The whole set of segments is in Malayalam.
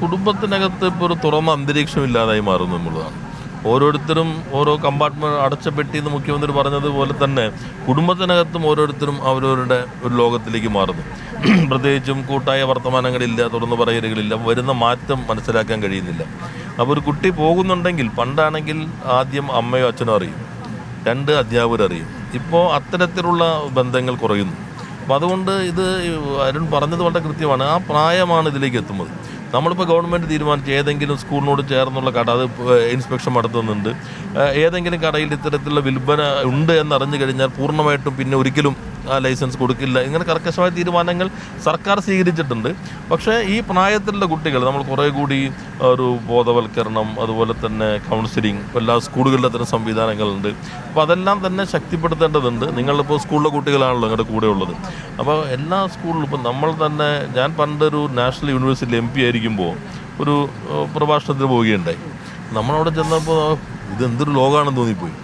കുടുംബത്തിനകത്ത് ഇപ്പോൾ ഒരു തുറന്ന അന്തരീക്ഷം ഇല്ലാതായി മാറുന്നു എന്നുള്ളതാണ്. ഓരോരുത്തരും ഓരോ കമ്പാർട്ട്മെൻറ്റ് അടച്ച പെട്ടിയെന്ന് മുഖ്യമന്ത്രി പറഞ്ഞതുപോലെ തന്നെ കുടുംബത്തിനകത്തും ഓരോരുത്തരും അവരവരുടെ ഒരു ലോകത്തിലേക്ക് മാറുന്നു. പ്രത്യേകിച്ചും കൂട്ടായ വർത്തമാനങ്ങളില്ല, തുറന്നു പറയലുകളില്ല, വരുന്ന മാറ്റം മനസ്സിലാക്കാൻ കഴിയുന്നില്ല. അപ്പോൾ ഒരു കുട്ടി പോകുന്നുണ്ടെങ്കിൽ പണ്ടാണെങ്കിൽ ആദ്യം അമ്മയോ അച്ഛനോ അറിയും, 2 അധ്യാപകരറിയും. ഇപ്പോൾ അത്തരത്തിലുള്ള ബന്ധങ്ങൾ കുറയുന്നു. അപ്പോൾ അതുകൊണ്ട് ഇത് അരുൺ പറഞ്ഞത് വളരെ കൃത്യമാണ്. ആ പ്രായമാണ് ഇതിലേക്ക് എത്തുന്നത്. നമ്മളിപ്പോൾ ഗവൺമെൻറ് തീരുമാനിച്ച് ഏതെങ്കിലും സ്കൂളിനോട് ചേർന്നുള്ള കട, അത് ഇൻസ്പെക്ഷൻ നടത്തുന്നുണ്ട്, ഏതെങ്കിലും കടയിൽ ഇത്തരത്തിലുള്ള വിൽപ്പന ഉണ്ട് എന്നറിഞ്ഞു കഴിഞ്ഞാൽ പൂർണ്ണമായിട്ടും പിന്നെ ഒരിക്കലും ആ ലൈസൻസ് കൊടുക്കില്ല. ഇങ്ങനെ കർക്കശമായ തീരുമാനങ്ങൾ സർക്കാർ സ്വീകരിച്ചിട്ടുണ്ട്. പക്ഷേ ഈ പ്രായത്തിലുള്ള കുട്ടികൾ നമ്മൾ കുറേ കൂടി ഒരു ബോധവൽക്കരണം, അതുപോലെ തന്നെ കൗൺസിലിംഗ്, എല്ലാ സ്കൂളുകളിലെ അത്തരം സംവിധാനങ്ങളുണ്ട്. അപ്പോൾ അതെല്ലാം തന്നെ ശക്തിപ്പെടുത്തേണ്ടതുണ്ട്. നിങ്ങളിപ്പോൾ സ്കൂളിലെ കുട്ടികളാണല്ലോ നിങ്ങളുടെ കൂടെ ഉള്ളത്. അപ്പോൾ എല്ലാ സ്കൂളിലും ഇപ്പം നമ്മൾ തന്നെ, ഞാൻ പണ്ടൊരു നാഷണൽ യൂണിവേഴ്സിറ്റിയിൽ MP ആയിരിക്കുമ്പോൾ ഒരു പ്രഭാഷണത്തിന് പോവുകയുണ്ടായി. നമ്മളവിടെ ചെന്നപ്പോൾ ഇതെന്തൊരു ലോകമാണെന്ന് തോന്നിപ്പോയി.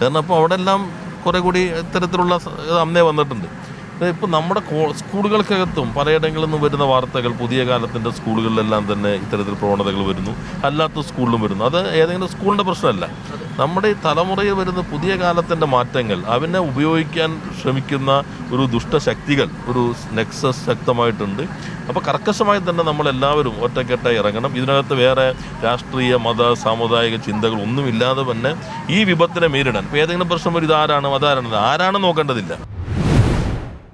കാരണം അപ്പോൾ അവിടെ എല്ലാം കുറേ കൂടി ഇത്തരത്തിലുള്ള അന്നേ വന്നിട്ടുണ്ട്. ഇപ്പോൾ നമ്മുടെ സ്കൂളുകൾക്കകത്തും പലയിടങ്ങളിൽ നിന്നും വരുന്ന വാർത്തകൾ, പുതിയ കാലത്തിൻ്റെ സ്കൂളുകളിലെല്ലാം തന്നെ ഇത്തരത്തിൽ പ്രവണതകൾ വരുന്നു, അല്ലാത്ത സ്കൂളിലും വരുന്നു. അത് ഏതെങ്കിലും സ്കൂളിൻ്റെ പ്രശ്നമല്ല. നമ്മുടെ ഈ തലമുറയിൽ വരുന്ന പുതിയ കാലത്തിൻ്റെ മാറ്റങ്ങൾ, അവനെ ഉപയോഗിക്കാൻ ശ്രമിക്കുന്ന ഒരു ദുഷ്ടശക്തികൾ, ഒരു നെക്സസ് ശക്തമായിട്ടുണ്ട്. അപ്പോൾ കർക്കശമായി തന്നെ നമ്മളെല്ലാവരും ഒറ്റക്കെട്ടായി ഇറങ്ങണം. ഇതിനകത്ത് വേറെ രാഷ്ട്രീയ, മത, സാമുദായിക ചിന്തകൾ ഒന്നുമില്ലാതെ തന്നെ ഈ വിപത്തിനെ നേരിടാൻ. ഇപ്പോൾ ഏതെങ്കിലും പ്രശ്നം വരും, ഇതാരാണ് ആരാണ് നോക്കേണ്ടതില്ല.